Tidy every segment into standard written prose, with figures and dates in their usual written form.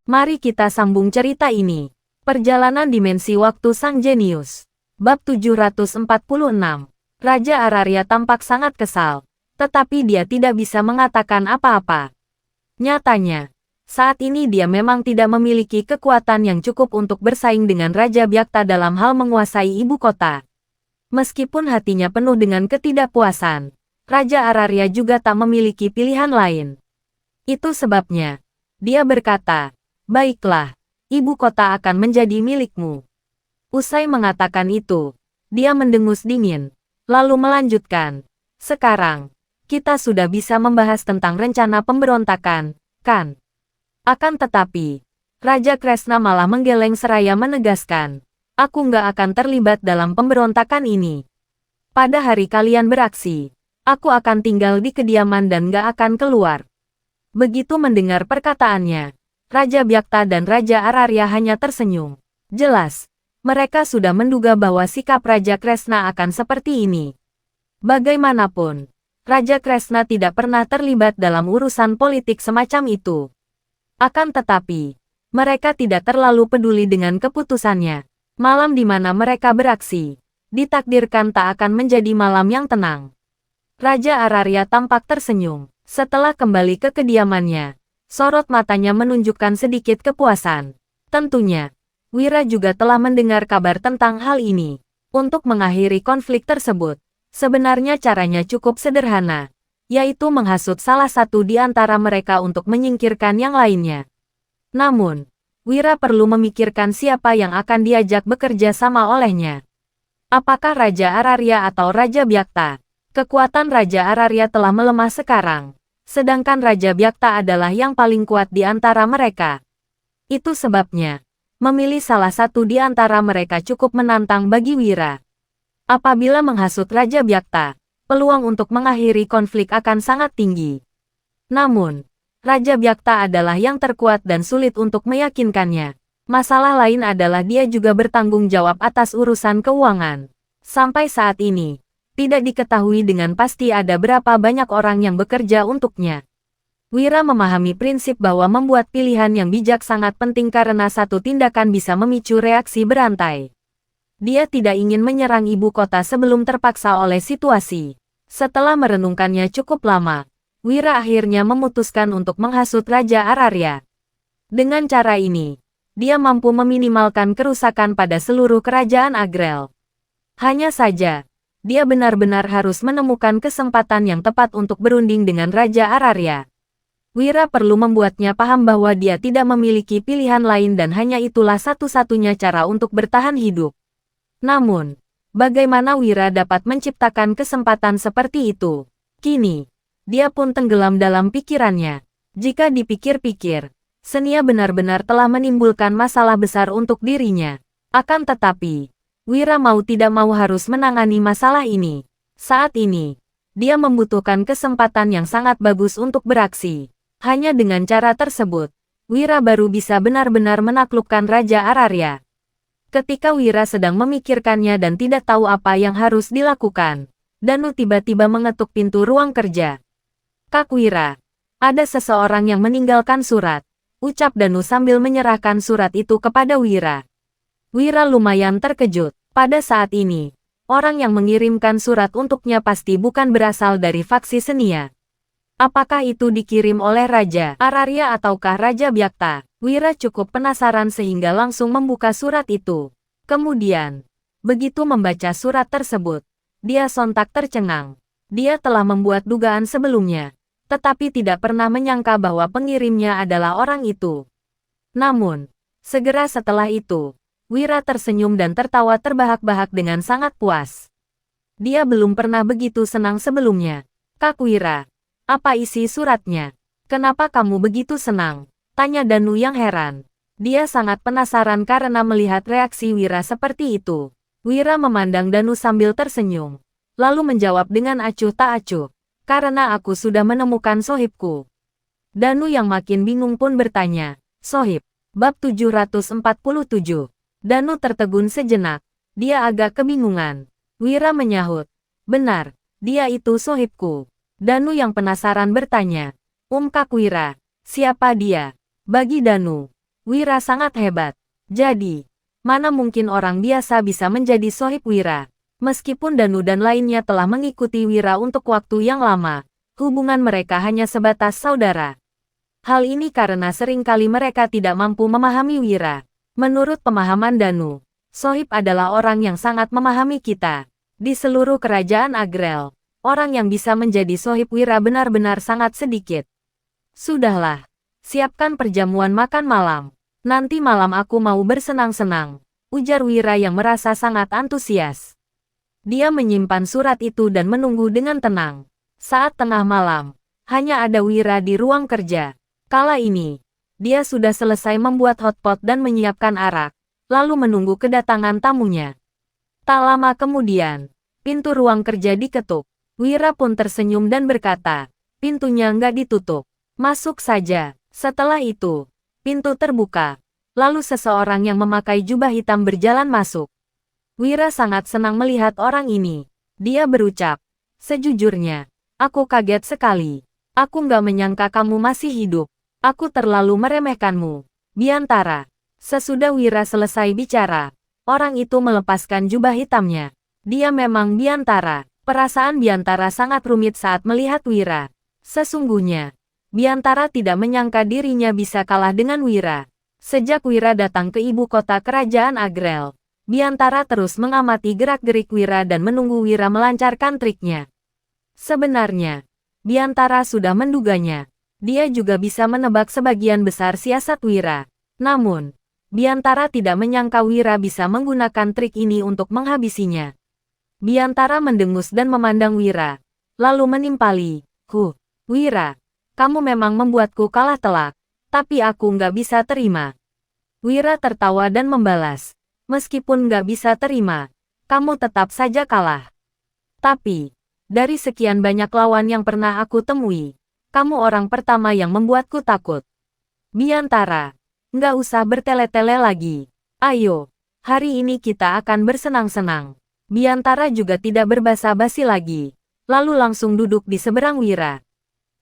Mari kita sambung cerita ini. Perjalanan dimensi waktu sang jenius. Bab 746. Raja Araria tampak sangat kesal, tetapi dia tidak bisa mengatakan apa-apa. Nyatanya, saat ini dia memang tidak memiliki kekuatan yang cukup untuk bersaing dengan Raja Byakta dalam hal menguasai ibu kota. Meskipun hatinya penuh dengan ketidakpuasan, Raja Araria juga tak memiliki pilihan lain. Itu sebabnya, dia berkata, "Baiklah, ibu kota akan menjadi milikmu." Usai mengatakan itu, dia mendengus dingin, lalu melanjutkan, "Sekarang, kita sudah bisa membahas tentang rencana pemberontakan, kan?" Akan tetapi, Raja Kresna malah menggeleng seraya menegaskan, "Aku nggak akan terlibat dalam pemberontakan ini. Pada hari kalian beraksi, aku akan tinggal di kediaman dan nggak akan keluar." Begitu mendengar perkataannya, Raja Byakta dan Raja Araria hanya tersenyum. Jelas, mereka sudah menduga bahwa sikap Raja Kresna akan seperti ini. Bagaimanapun, Raja Kresna tidak pernah terlibat dalam urusan politik semacam itu. Akan tetapi, mereka tidak terlalu peduli dengan keputusannya. Malam di mana mereka beraksi, ditakdirkan tak akan menjadi malam yang tenang. Raja Araria tampak tersenyum. Setelah kembali ke kediamannya, sorot matanya menunjukkan sedikit kepuasan. Tentunya, Wira juga telah mendengar kabar tentang hal ini. Untuk mengakhiri konflik tersebut, sebenarnya caranya cukup sederhana, yaitu menghasut salah satu di antara mereka untuk menyingkirkan yang lainnya. Namun, Wira perlu memikirkan siapa yang akan diajak bekerja sama olehnya. Apakah Raja Araria atau Raja Byakta? Kekuatan Raja Araria telah melemah sekarang, sedangkan Raja Byakta adalah yang paling kuat di antara mereka. Itu sebabnya, memilih salah satu di antara mereka cukup menantang bagi Wira. Apabila menghasut Raja Byakta, peluang untuk mengakhiri konflik akan sangat tinggi. Namun, Raja Byakta adalah yang terkuat dan sulit untuk meyakinkannya. Masalah lain adalah dia juga bertanggung jawab atas urusan keuangan. Sampai saat ini, tidak diketahui dengan pasti ada berapa banyak orang yang bekerja untuknya. Wira memahami prinsip bahwa membuat pilihan yang bijak sangat penting karena satu tindakan bisa memicu reaksi berantai. Dia tidak ingin menyerang ibu kota sebelum terpaksa oleh situasi. Setelah merenungkannya cukup lama, Wira akhirnya memutuskan untuk menghasut Raja Araria. Dengan cara ini, dia mampu meminimalkan kerusakan pada seluruh kerajaan Agrel. Hanya saja, dia benar-benar harus menemukan kesempatan yang tepat untuk berunding dengan Raja Araria. Wira perlu membuatnya paham bahwa dia tidak memiliki pilihan lain dan hanya itulah satu-satunya cara untuk bertahan hidup. Namun, bagaimana Wira dapat menciptakan kesempatan seperti itu? Kini, dia pun tenggelam dalam pikirannya. Jika dipikir-pikir, Senia benar-benar telah menimbulkan masalah besar untuk dirinya. Akan tetapi, Wira mau tidak mau harus menangani masalah ini. Saat ini, dia membutuhkan kesempatan yang sangat bagus untuk beraksi. Hanya dengan cara tersebut, Wira baru bisa benar-benar menaklukkan Raja Araria. Ketika Wira sedang memikirkannya dan tidak tahu apa yang harus dilakukan, Danu tiba-tiba mengetuk pintu ruang kerja. "Kak Wira, ada seseorang yang meninggalkan surat," ucap Danu sambil menyerahkan surat itu kepada Wira. Wira lumayan terkejut. Pada saat ini, orang yang mengirimkan surat untuknya pasti bukan berasal dari faksi Senia. Apakah itu dikirim oleh Raja Araria ataukah Raja Byakta? Wira cukup penasaran sehingga langsung membuka surat itu. Kemudian, begitu membaca surat tersebut, dia sontak tercengang. Dia telah membuat dugaan sebelumnya, tetapi tidak pernah menyangka bahwa pengirimnya adalah orang itu. Namun, segera setelah itu, Wira tersenyum dan tertawa terbahak-bahak dengan sangat puas. Dia belum pernah begitu senang sebelumnya. "Kak Wira, apa isi suratnya? Kenapa kamu begitu senang?" tanya Danu yang heran. Dia sangat penasaran karena melihat reaksi Wira seperti itu. Wira memandang Danu sambil tersenyum, lalu menjawab dengan acuh tak acuh, "Karena aku sudah menemukan sohibku." Danu yang makin bingung pun bertanya, "Sohib?" Bab 747. Danu tertegun sejenak. Dia agak kebingungan. Wira menyahut, "Benar, dia itu sohibku." Danu yang penasaran bertanya, Kak Wira, siapa dia?" Bagi Danu, Wira sangat hebat. Jadi, mana mungkin orang biasa bisa menjadi sohib Wira? Meskipun Danu dan lainnya telah mengikuti Wira untuk waktu yang lama, hubungan mereka hanya sebatas saudara. Hal ini karena seringkali mereka tidak mampu memahami Wira. Menurut pemahaman Danu, sohib adalah orang yang sangat memahami kita. Di seluruh kerajaan Agrel, orang yang bisa menjadi sohib Wira benar-benar sangat sedikit. Sudahlah, siapkan perjamuan makan malam. Nanti malam aku mau bersenang-senang, ujar Wira yang merasa sangat antusias. Dia menyimpan surat itu dan menunggu dengan tenang. Saat tengah malam, hanya ada Wira di ruang kerja. Kala ini, dia sudah selesai membuat hotpot dan menyiapkan arak, lalu menunggu kedatangan tamunya. Tak lama kemudian, pintu ruang kerja diketuk. Wira pun tersenyum dan berkata, pintunya nggak ditutup. Masuk saja. Setelah itu, pintu terbuka. Lalu seseorang yang memakai jubah hitam berjalan masuk. Wira sangat senang melihat orang ini. Dia berucap, sejujurnya, aku kaget sekali. Aku nggak menyangka kamu masih hidup. Aku terlalu meremehkanmu. Biantara. Sesudah Wira selesai bicara, orang itu melepaskan jubah hitamnya. Dia memang Biantara. Perasaan Biantara sangat rumit saat melihat Wira. Sesungguhnya, Biantara tidak menyangka dirinya bisa kalah dengan Wira. Sejak Wira datang ke ibu kota kerajaan Agrel, Biantara terus mengamati gerak-gerik Wira dan menunggu Wira melancarkan triknya. Sebenarnya, Biantara sudah menduganya. Dia juga bisa menebak sebagian besar siasat Wira. Namun, Biantara tidak menyangka Wira bisa menggunakan trik ini untuk menghabisinya. Biantara mendengus dan memandang Wira, lalu menimpali, Wira, kamu memang membuatku kalah telak, tapi aku nggak bisa terima. Wira tertawa dan membalas, meskipun nggak bisa terima, kamu tetap saja kalah. Tapi, dari sekian banyak lawan yang pernah aku temui, kamu orang pertama yang membuatku takut. Biantara, nggak usah bertele-tele lagi. Ayo, hari ini kita akan bersenang-senang. Biantara juga tidak berbasa-basi lagi, lalu langsung duduk di seberang Wira.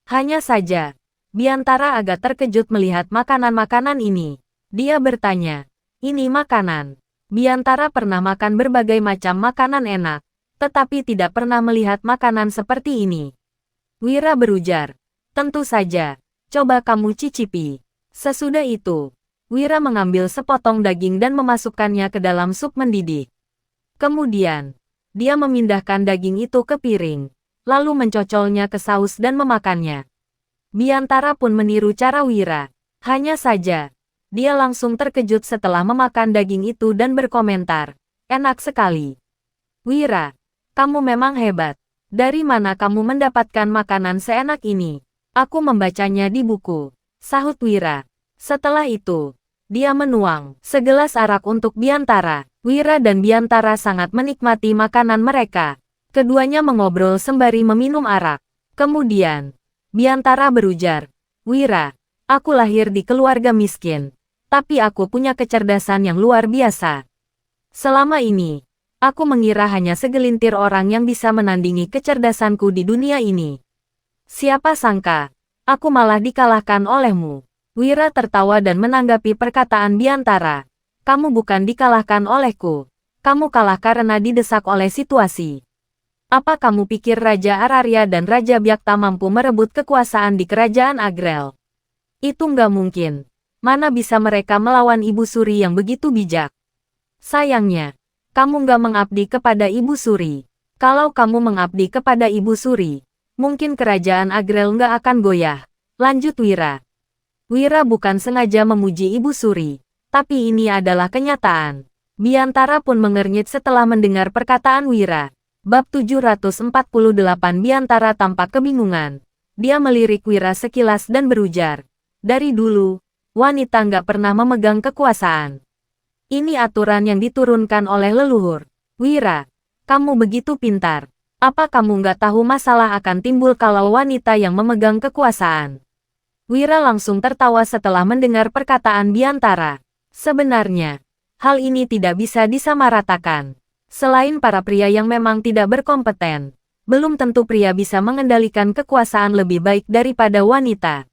Hanya saja, Biantara agak terkejut melihat makanan-makanan ini. Dia bertanya, ini makanan. Biantara pernah makan berbagai macam makanan enak, tetapi tidak pernah melihat makanan seperti ini. Wira berujar, tentu saja, coba kamu cicipi. Sesudah itu, Wira mengambil sepotong daging dan memasukkannya ke dalam sup mendidih. Kemudian, dia memindahkan daging itu ke piring, lalu mencocolnya ke saus dan memakannya. Biantara pun meniru cara Wira. Hanya saja, dia langsung terkejut setelah memakan daging itu dan berkomentar, enak sekali. Wira, kamu memang hebat. Dari mana kamu mendapatkan makanan seenak ini? Aku membacanya di buku, sahut Wira. Setelah itu, dia menuang segelas arak untuk Biantara. Wira dan Biantara sangat menikmati makanan mereka. Keduanya mengobrol sembari meminum arak. Kemudian, Biantara berujar, Wira, aku lahir di keluarga miskin, tapi aku punya kecerdasan yang luar biasa. Selama ini, aku mengira hanya segelintir orang yang bisa menandingi kecerdasanku di dunia ini. Siapa sangka, aku malah dikalahkan olehmu. Wira tertawa dan menanggapi perkataan Biantara. Kamu bukan dikalahkan olehku. Kamu kalah karena didesak oleh situasi. Apa kamu pikir Raja Araria dan Raja Byakta mampu merebut kekuasaan di kerajaan Agrel? Itu nggak mungkin. Mana bisa mereka melawan Ibu Suri yang begitu bijak? Sayangnya, kamu nggak mengabdi kepada Ibu Suri. Kalau kamu mengabdi kepada Ibu Suri, mungkin kerajaan Agrel nggak akan goyah. Lanjut Wira. Wira bukan sengaja memuji Ibu Suri, tapi ini adalah kenyataan. Biantara pun mengernyit setelah mendengar perkataan Wira. Bab 748 Biantara tampak kebingungan. Dia melirik Wira sekilas dan berujar. Dari dulu, wanita nggak pernah memegang kekuasaan. Ini aturan yang diturunkan oleh leluhur. Wira, kamu begitu pintar. Apa kamu nggak tahu masalah akan timbul kalau wanita yang memegang kekuasaan? Wira langsung tertawa setelah mendengar perkataan Biantara. Sebenarnya, hal ini tidak bisa disamaratakan. Selain para pria yang memang tidak berkompeten, belum tentu pria bisa mengendalikan kekuasaan lebih baik daripada wanita.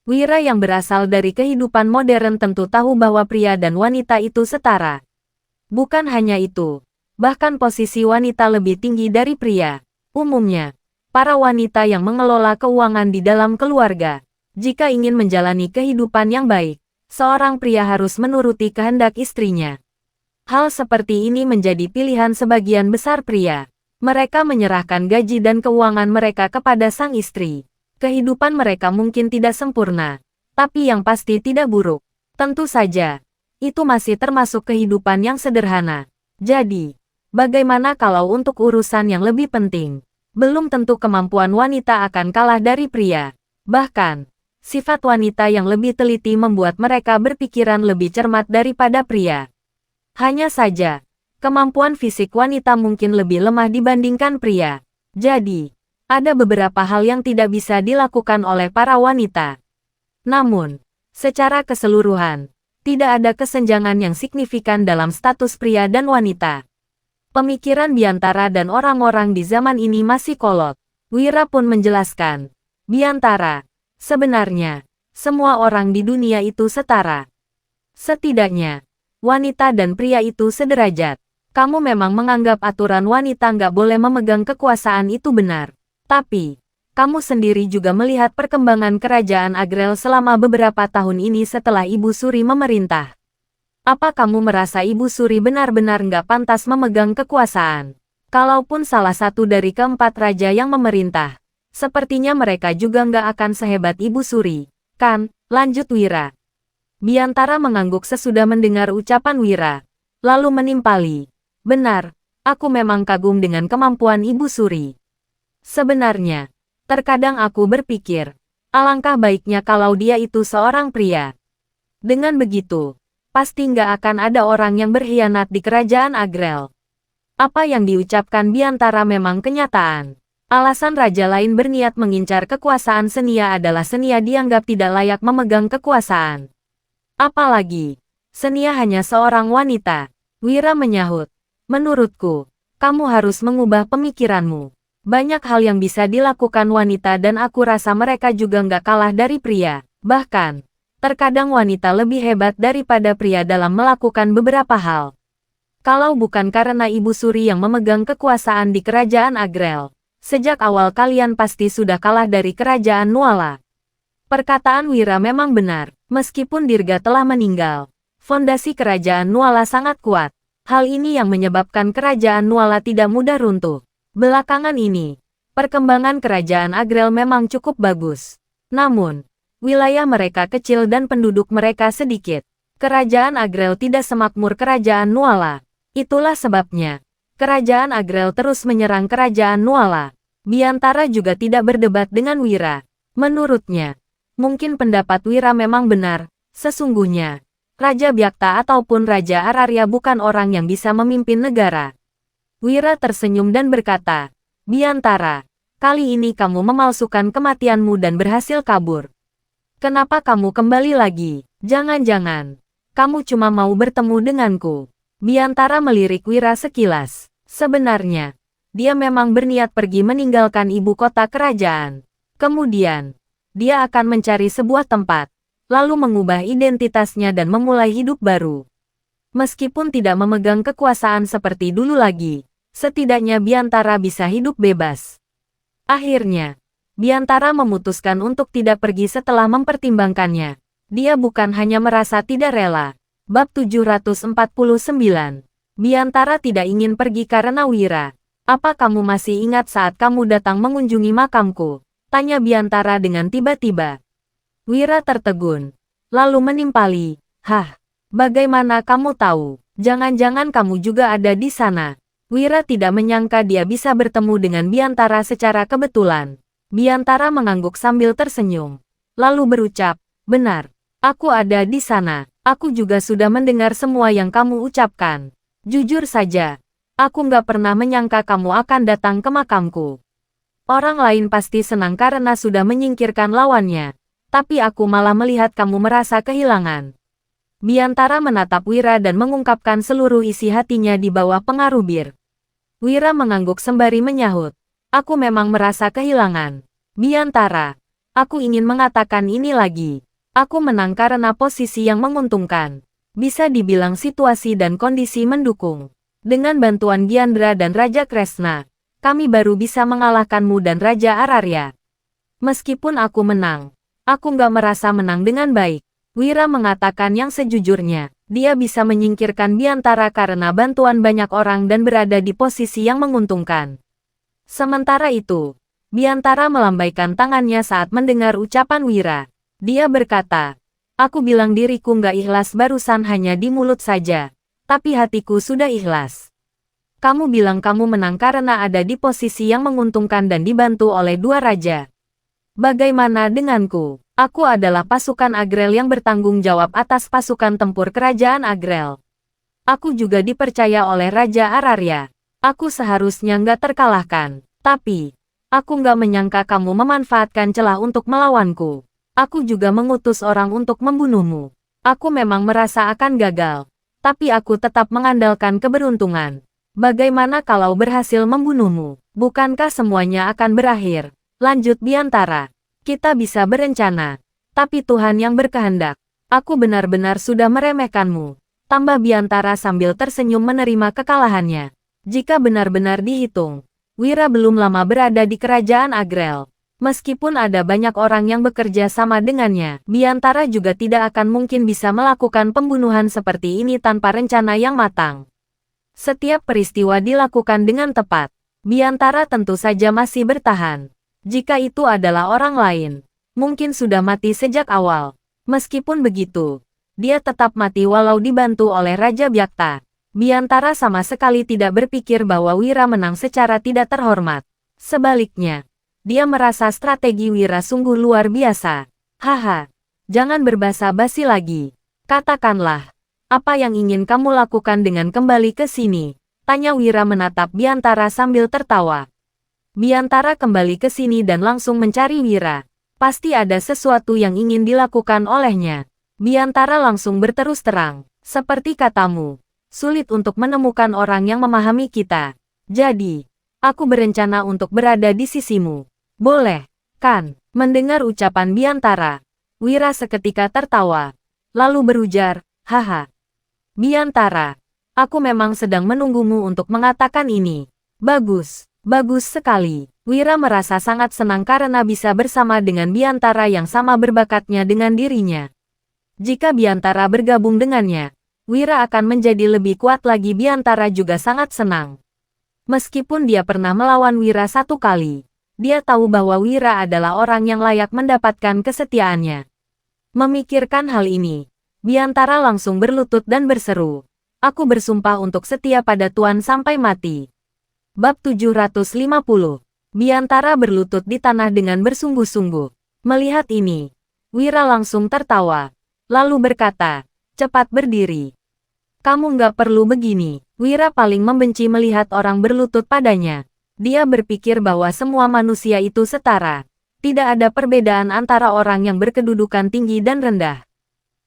Wira yang berasal dari kehidupan modern tentu tahu bahwa pria dan wanita itu setara. Bukan hanya itu, bahkan posisi wanita lebih tinggi dari pria. Umumnya, para wanita yang mengelola keuangan di dalam keluarga, jika ingin menjalani kehidupan yang baik, seorang pria harus menuruti kehendak istrinya. Hal seperti ini menjadi pilihan sebagian besar pria. Mereka menyerahkan gaji dan keuangan mereka kepada sang istri. Kehidupan mereka mungkin tidak sempurna, tapi yang pasti tidak buruk. Tentu saja, itu masih termasuk kehidupan yang sederhana. Jadi, bagaimana kalau untuk urusan yang lebih penting? Belum tentu kemampuan wanita akan kalah dari pria. Bahkan, sifat wanita yang lebih teliti membuat mereka berpikiran lebih cermat daripada pria. Hanya saja, kemampuan fisik wanita mungkin lebih lemah dibandingkan pria. Jadi, ada beberapa hal yang tidak bisa dilakukan oleh para wanita. Namun, secara keseluruhan, tidak ada kesenjangan yang signifikan dalam status pria dan wanita. Pemikiran Biantara dan orang-orang di zaman ini masih kolot. Wira pun menjelaskan, Biantara, sebenarnya, semua orang di dunia itu setara. Setidaknya, wanita dan pria itu sederajat. Kamu memang menganggap aturan wanita nggak boleh memegang kekuasaan itu benar. Tapi, kamu sendiri juga melihat perkembangan kerajaan Agrel selama beberapa tahun ini setelah Ibu Suri memerintah. Apa kamu merasa Ibu Suri benar-benar nggak pantas memegang kekuasaan? Kalaupun salah satu dari keempat raja yang memerintah, sepertinya mereka juga nggak akan sehebat Ibu Suri, kan? Lanjut Wira. Biantara mengangguk sesudah mendengar ucapan Wira, lalu menimpali. Benar, aku memang kagum dengan kemampuan Ibu Suri. Sebenarnya, terkadang aku berpikir, alangkah baiknya kalau dia itu seorang pria. Dengan begitu, pasti nggak akan ada orang yang berkhianat di kerajaan Agrel. Apa yang diucapkan Biantara memang kenyataan. Alasan raja lain berniat mengincar kekuasaan Senia adalah Senia dianggap tidak layak memegang kekuasaan. Apalagi, Senia hanya seorang wanita. Wira menyahut, menurutku, kamu harus mengubah pemikiranmu. Banyak hal yang bisa dilakukan wanita dan aku rasa mereka juga nggak kalah dari pria. Bahkan, terkadang wanita lebih hebat daripada pria dalam melakukan beberapa hal. Kalau bukan karena Ibu Suri yang memegang kekuasaan di kerajaan Agrel, sejak awal kalian pasti sudah kalah dari kerajaan Nuala. Perkataan Wira memang benar, meskipun Dirga telah meninggal. Fondasi kerajaan Nuala sangat kuat. Hal ini yang menyebabkan kerajaan Nuala tidak mudah runtuh. Belakangan ini, perkembangan kerajaan Agrel memang cukup bagus. Namun, wilayah mereka kecil dan penduduk mereka sedikit. Kerajaan Agrel tidak semakmur kerajaan Nuala. Itulah sebabnya, kerajaan Agrel terus menyerang kerajaan Nuala. Biantara juga tidak berdebat dengan Wira. Menurutnya, mungkin pendapat Wira memang benar. Sesungguhnya, Raja Byakta ataupun Raja Araria bukan orang yang bisa memimpin negara. Wira tersenyum dan berkata, Biantara, kali ini kamu memalsukan kematianmu dan berhasil kabur. Kenapa kamu kembali lagi? Jangan-jangan, kamu cuma mau bertemu denganku. Biantara melirik Wira sekilas. Sebenarnya, dia memang berniat pergi meninggalkan ibu kota kerajaan. Kemudian, dia akan mencari sebuah tempat, lalu mengubah identitasnya dan memulai hidup baru. Meskipun tidak memegang kekuasaan seperti dulu lagi, setidaknya Biantara bisa hidup bebas. Akhirnya, Biantara memutuskan untuk tidak pergi setelah mempertimbangkannya. Dia bukan hanya merasa tidak rela. Bab 749. Biantara tidak ingin pergi karena Wira. Apa kamu masih ingat saat kamu datang mengunjungi makamku? Tanya Biantara dengan tiba-tiba. Wira tertegun, lalu menimpali. Hah, bagaimana kamu tahu? Jangan-jangan kamu juga ada di sana. Wira tidak menyangka dia bisa bertemu dengan Biantara secara kebetulan. Biantara mengangguk sambil tersenyum. Lalu berucap, benar, aku ada di sana. Aku juga sudah mendengar semua yang kamu ucapkan. Jujur saja, aku nggak pernah menyangka kamu akan datang ke makamku. Orang lain pasti senang karena sudah menyingkirkan lawannya. Tapi aku malah melihat kamu merasa kehilangan. Biantara menatap Wira dan mengungkapkan seluruh isi hatinya di bawah pengaruh bir. Wira mengangguk sembari menyahut. Aku memang merasa kehilangan. Biantara, Aku ingin mengatakan ini lagi. Aku menang karena posisi yang menguntungkan. Bisa dibilang situasi dan kondisi mendukung. Dengan bantuan Gyandra dan Raja Kresna, kami baru bisa mengalahkanmu dan Raja Ararya. Meskipun aku menang, aku nggak merasa menang dengan baik. Wira mengatakan yang sejujurnya, dia bisa menyingkirkan Biantara karena bantuan banyak orang dan berada di posisi yang menguntungkan. Sementara itu, Biantara melambaikan tangannya saat mendengar ucapan Wira. Dia berkata, aku bilang diriku nggak ikhlas barusan hanya di mulut saja. Tapi hatiku sudah ikhlas. Kamu bilang kamu menang karena ada di posisi yang menguntungkan dan dibantu oleh dua raja. Bagaimana denganku? Aku adalah pasukan Agrel yang bertanggung jawab atas pasukan tempur kerajaan Agrel. Aku juga dipercaya oleh Raja Ararya. Aku seharusnya nggak terkalahkan. Tapi, aku nggak menyangka kamu memanfaatkan celah untuk melawanku. Aku juga mengutus orang untuk membunuhmu. Aku memang merasa akan gagal. Tapi aku tetap mengandalkan keberuntungan. Bagaimana kalau berhasil membunuhmu? Bukankah semuanya akan berakhir? Lanjut Biantara. Kita bisa berencana. Tapi Tuhan yang berkehendak. Aku benar-benar sudah meremehkanmu. Tambah Biantara sambil tersenyum menerima kekalahannya. Jika benar-benar dihitung, Wira belum lama berada di kerajaan Agrel. Meskipun ada banyak orang yang bekerja sama dengannya, Biantara juga tidak akan mungkin bisa melakukan pembunuhan seperti ini tanpa rencana yang matang. Setiap peristiwa dilakukan dengan tepat. Biantara tentu saja masih bertahan. Jika itu adalah orang lain, mungkin sudah mati sejak awal. Meskipun begitu, dia tetap mati walau dibantu oleh Raja Byakta. Biantara sama sekali tidak berpikir bahwa Wira menang secara tidak terhormat. Sebaliknya, dia merasa strategi Wira sungguh luar biasa. Haha, jangan berbasa-basi lagi. Katakanlah, apa yang ingin kamu lakukan dengan kembali ke sini? Tanya Wira menatap Biantara sambil tertawa. Biantara kembali ke sini dan langsung mencari Wira. Pasti ada sesuatu yang ingin dilakukan olehnya. Biantara langsung berterus terang. Seperti katamu, sulit untuk menemukan orang yang memahami kita. Jadi, aku berencana untuk berada di sisimu. Boleh, kan? Mendengar ucapan Biantara, Wira seketika tertawa. Lalu berujar, haha. Biantara, aku memang sedang menunggumu untuk mengatakan ini. Bagus, bagus sekali. Wira merasa sangat senang karena bisa bersama dengan Biantara yang sama berbakatnya dengan dirinya. Jika Biantara bergabung dengannya, Wira akan menjadi lebih kuat lagi. Biantara juga sangat senang. Meskipun dia pernah melawan Wira satu kali, dia tahu bahwa Wira adalah orang yang layak mendapatkan kesetiaannya. Memikirkan hal ini, Biantara langsung berlutut dan berseru, aku bersumpah untuk setia pada Tuan sampai mati. Bab 750. Biantara berlutut di tanah dengan bersungguh-sungguh. Melihat ini, Wira langsung tertawa, lalu berkata, cepat berdiri. Kamu nggak perlu begini. Wira paling membenci melihat orang berlutut padanya. Dia berpikir bahwa semua manusia itu setara. Tidak ada perbedaan antara orang yang berkedudukan tinggi dan rendah.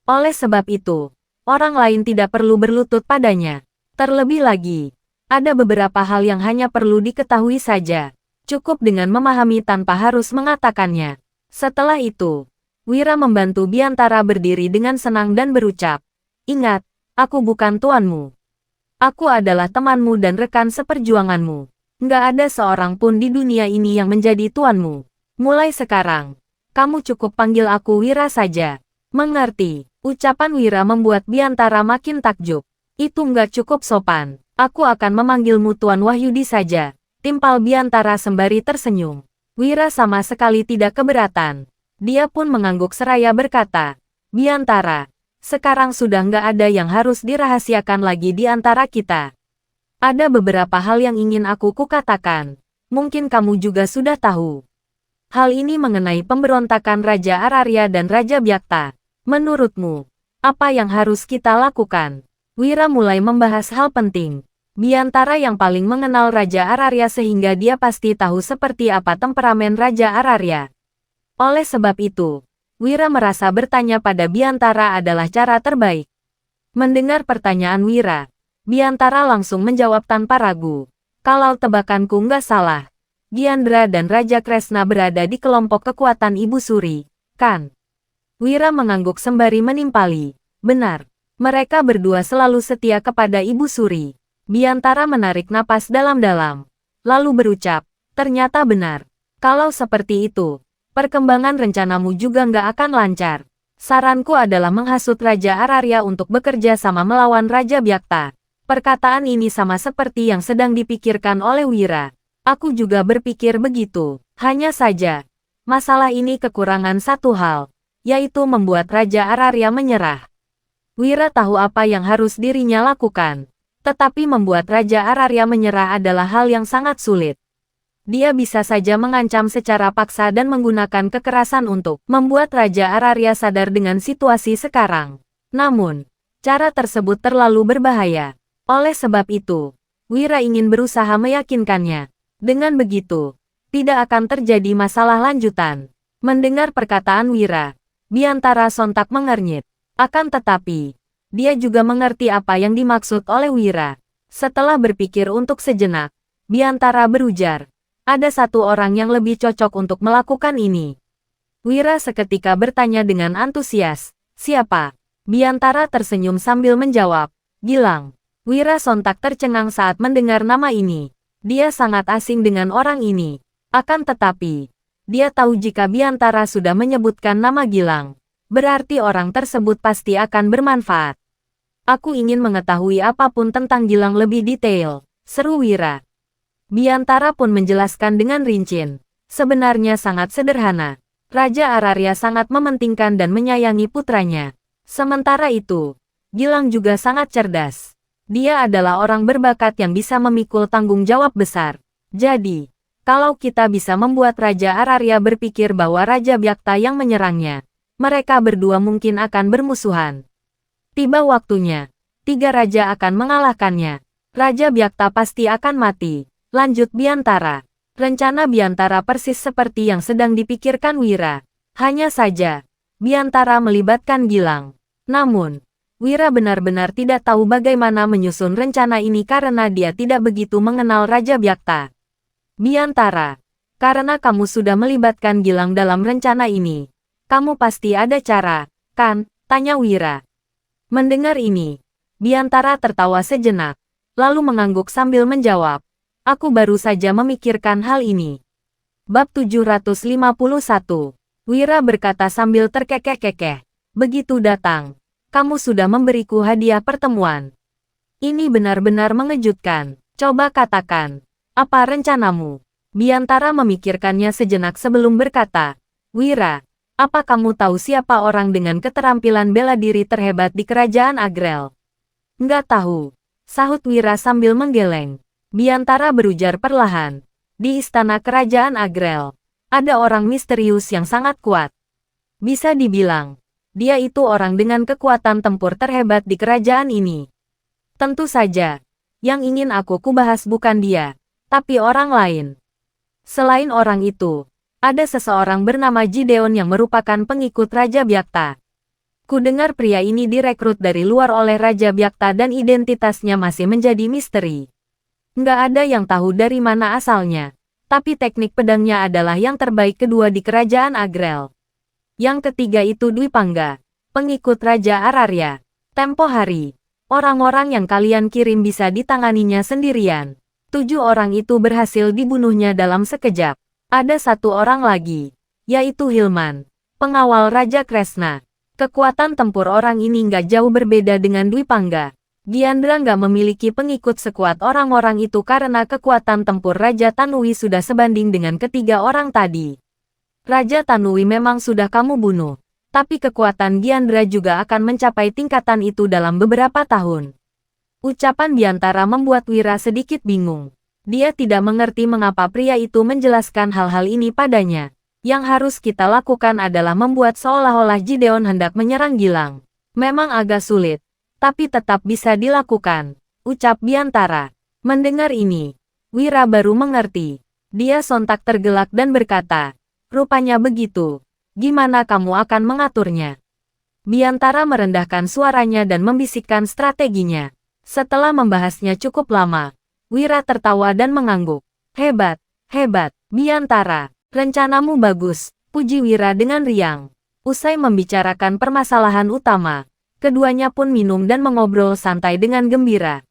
Oleh sebab itu, orang lain tidak perlu berlutut padanya. Terlebih lagi, ada beberapa hal yang hanya perlu diketahui saja. Cukup dengan memahami tanpa harus mengatakannya. Setelah itu, Wira membantu Biantara berdiri dengan senang dan berucap, ingat, aku bukan tuanmu. Aku adalah temanmu dan rekan seperjuanganmu. Nggak ada seorang pun di dunia ini yang menjadi tuanmu. Mulai sekarang, kamu cukup panggil aku Wira saja. Mengerti? Ucapan Wira membuat Biantara makin takjub. Itu nggak cukup sopan. Aku akan memanggilmu Tuan Wahyudi saja. Timpal Biantara sembari tersenyum. Wira sama sekali tidak keberatan. Dia pun mengangguk seraya berkata, Biantara, sekarang sudah nggak ada yang harus dirahasiakan lagi di antara kita. Ada beberapa hal yang ingin aku katakan. Mungkin kamu juga sudah tahu. Hal ini mengenai pemberontakan Raja Ararya dan Raja Byakta. Menurutmu, apa yang harus kita lakukan? Wira mulai membahas hal penting. Biantara yang paling mengenal Raja Ararya sehingga dia pasti tahu seperti apa temperamen Raja Ararya. Oleh sebab itu, Wira merasa bertanya pada Biantara adalah cara terbaik. Mendengar pertanyaan Wira, Biantara langsung menjawab tanpa ragu. Kalau tebakanku nggak salah, Gyandra dan Raja Kresna berada di kelompok kekuatan Ibu Suri, kan? Wira mengangguk sembari menimpali. Benar. Mereka berdua selalu setia kepada Ibu Suri. Biantara menarik napas dalam-dalam. Lalu berucap, ternyata benar. Kalau seperti itu, perkembangan rencanamu juga nggak akan lancar. Saranku adalah menghasut Raja Araria untuk bekerja sama melawan Raja Byakta. Perkataan ini sama seperti yang sedang dipikirkan oleh Wira. Aku juga berpikir begitu. Hanya saja, masalah ini kekurangan satu hal, yaitu membuat Raja Araria menyerah. Wira tahu apa yang harus dirinya lakukan. Tetapi membuat Raja Araria menyerah adalah hal yang sangat sulit. Dia bisa saja mengancam secara paksa dan menggunakan kekerasan untuk membuat Raja Araria sadar dengan situasi sekarang. Namun, cara tersebut terlalu berbahaya. Oleh sebab itu, Wira ingin berusaha meyakinkannya. Dengan begitu, tidak akan terjadi masalah lanjutan. Mendengar perkataan Wira, Biantara sontak mengernyit. Akan tetapi, dia juga mengerti apa yang dimaksud oleh Wira. Setelah berpikir untuk sejenak, Biantara berujar, ada satu orang yang lebih cocok untuk melakukan ini. Wira seketika bertanya dengan antusias, siapa? Biantara tersenyum sambil menjawab, Gilang. Wira sontak tercengang saat mendengar nama ini. Dia sangat asing dengan orang ini. Akan tetapi, dia tahu jika Biantara sudah menyebutkan nama Gilang, berarti orang tersebut pasti akan bermanfaat. Aku ingin mengetahui apapun tentang Gilang lebih detail, seru Wira. Biantara pun menjelaskan dengan rinci. Sebenarnya sangat sederhana. Raja Araria sangat mementingkan dan menyayangi putranya. Sementara itu, Gilang juga sangat cerdas. Dia adalah orang berbakat yang bisa memikul tanggung jawab besar. Jadi, kalau kita bisa membuat Raja Araria berpikir bahwa Raja Byakta yang menyerangnya, mereka berdua mungkin akan bermusuhan. Tiba waktunya, 3 raja akan mengalahkannya. Raja Byakta pasti akan mati. Lanjut Biantara. Rencana Biantara persis seperti yang sedang dipikirkan Wira. Hanya saja, Biantara melibatkan Gilang. Namun, Wira benar-benar tidak tahu bagaimana menyusun rencana ini karena dia tidak begitu mengenal Raja Byakta. Biantara, karena kamu sudah melibatkan Gilang dalam rencana ini, kamu pasti ada cara, kan? Tanya Wira. Mendengar ini, Biantara tertawa sejenak, lalu mengangguk sambil menjawab, aku baru saja memikirkan hal ini. Bab 751. Wira berkata sambil terkekeh-kekeh. Begitu datang, kamu sudah memberiku hadiah pertemuan. Ini benar-benar mengejutkan. Coba katakan, apa rencanamu? Biantara memikirkannya sejenak sebelum berkata, Wira, apa kamu tahu siapa orang dengan keterampilan bela diri terhebat di kerajaan Agrel? Nggak tahu, sahut Wira sambil menggeleng. Biantara berujar perlahan. Di istana kerajaan Agrel, ada orang misterius yang sangat kuat. Bisa dibilang, dia itu orang dengan kekuatan tempur terhebat di kerajaan ini. Tentu saja, yang ingin aku bahas bukan dia, tapi orang lain. Selain orang itu, ada seseorang bernama Gideon yang merupakan pengikut Raja Byakta. Kudengar pria ini direkrut dari luar oleh Raja Byakta dan identitasnya masih menjadi misteri. Nggak ada yang tahu dari mana asalnya, tapi teknik pedangnya adalah yang terbaik kedua di kerajaan Agrel. Yang ketiga itu Dwi Pangga, pengikut Raja Araria. Tempo hari, orang-orang yang kalian kirim bisa ditanganinya sendirian. 7 orang itu berhasil dibunuhnya dalam sekejap. Ada 1 orang lagi, yaitu Hilman, pengawal Raja Kresna. Kekuatan tempur orang ini nggak jauh berbeda dengan Dwi Pangga. Gyandra nggak memiliki pengikut sekuat orang-orang itu karena kekuatan tempur Raja Tanui sudah sebanding dengan ketiga orang tadi. Raja Tanui memang sudah kamu bunuh, tapi kekuatan Gyandra juga akan mencapai tingkatan itu dalam beberapa tahun. Ucapan Biantara membuat Wira sedikit bingung. Dia tidak mengerti mengapa pria itu menjelaskan hal-hal ini padanya. Yang harus kita lakukan adalah membuat seolah-olah Gideon hendak menyerang Gilang. Memang agak sulit, tapi tetap bisa dilakukan, ucap Biantara. Mendengar ini, Wira baru mengerti. Dia sontak tergelak dan berkata, rupanya begitu. Gimana kamu akan mengaturnya? Biantara merendahkan suaranya dan membisikkan strateginya. Setelah membahasnya cukup lama, Wira tertawa dan mengangguk. Hebat, hebat. Biantara, rencanamu bagus, puji Wira dengan riang. Usai membicarakan permasalahan utama, keduanya pun minum dan mengobrol santai dengan gembira.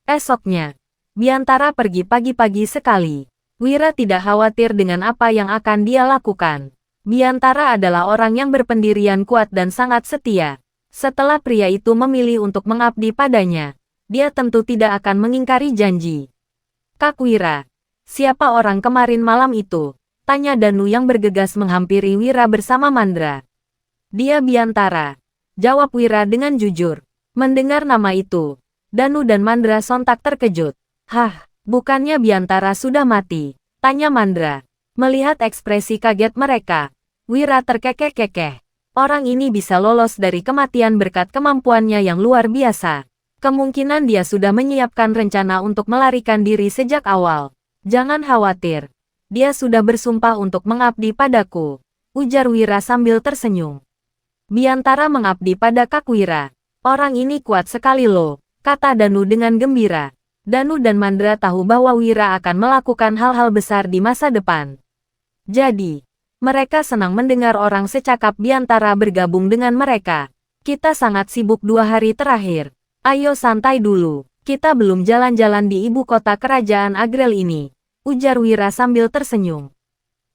Esoknya, Biantara pergi pagi-pagi sekali. Wira tidak khawatir dengan apa yang akan dia lakukan. Biantara adalah orang yang berpendirian kuat dan sangat setia. Setelah pria itu memilih untuk mengabdi padanya, dia tentu tidak akan mengingkari janji. Kak Wira, siapa orang kemarin malam itu? Tanya Danu yang bergegas menghampiri Wira bersama Mandra. Dia Biantara, jawab Wira dengan jujur. Mendengar nama itu, Danu dan Mandra sontak terkejut. Hah, bukannya Biantara sudah mati? Tanya Mandra. Melihat ekspresi kaget mereka, Wira terkekeh-kekeh. Orang ini bisa lolos dari kematian berkat kemampuannya yang luar biasa. Kemungkinan dia sudah menyiapkan rencana untuk melarikan diri sejak awal. Jangan khawatir. Dia sudah bersumpah untuk mengabdi padaku, ujar Wira sambil tersenyum. Biantara mengabdi pada Kak Wira. Orang ini kuat sekali loh, kata Danu dengan gembira. Danu dan Mandra tahu bahwa Wira akan melakukan hal-hal besar di masa depan. Jadi, mereka senang mendengar orang secakap Biantara bergabung dengan mereka. Kita sangat sibuk 2 hari terakhir. Ayo santai dulu, kita belum jalan-jalan di ibu kota kerajaan Agrel ini, ujar Wira sambil tersenyum.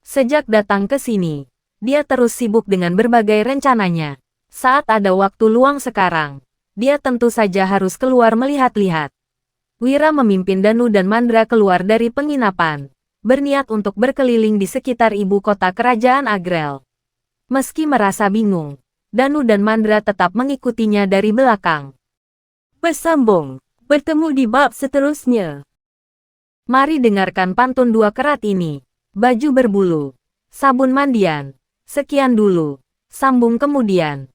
Sejak datang ke sini, dia terus sibuk dengan berbagai rencananya. Saat ada waktu luang sekarang, dia tentu saja harus keluar melihat-lihat. Wira memimpin Danu dan Mandra keluar dari penginapan, berniat untuk berkeliling di sekitar ibu kota kerajaan Agrel. Meski merasa bingung, Danu dan Mandra tetap mengikutinya dari belakang. Bersambung, bertemu di bab seterusnya. Mari dengarkan pantun 2 kerat ini. Baju berbulu, sabun mandian. Sekian dulu, sambung kemudian.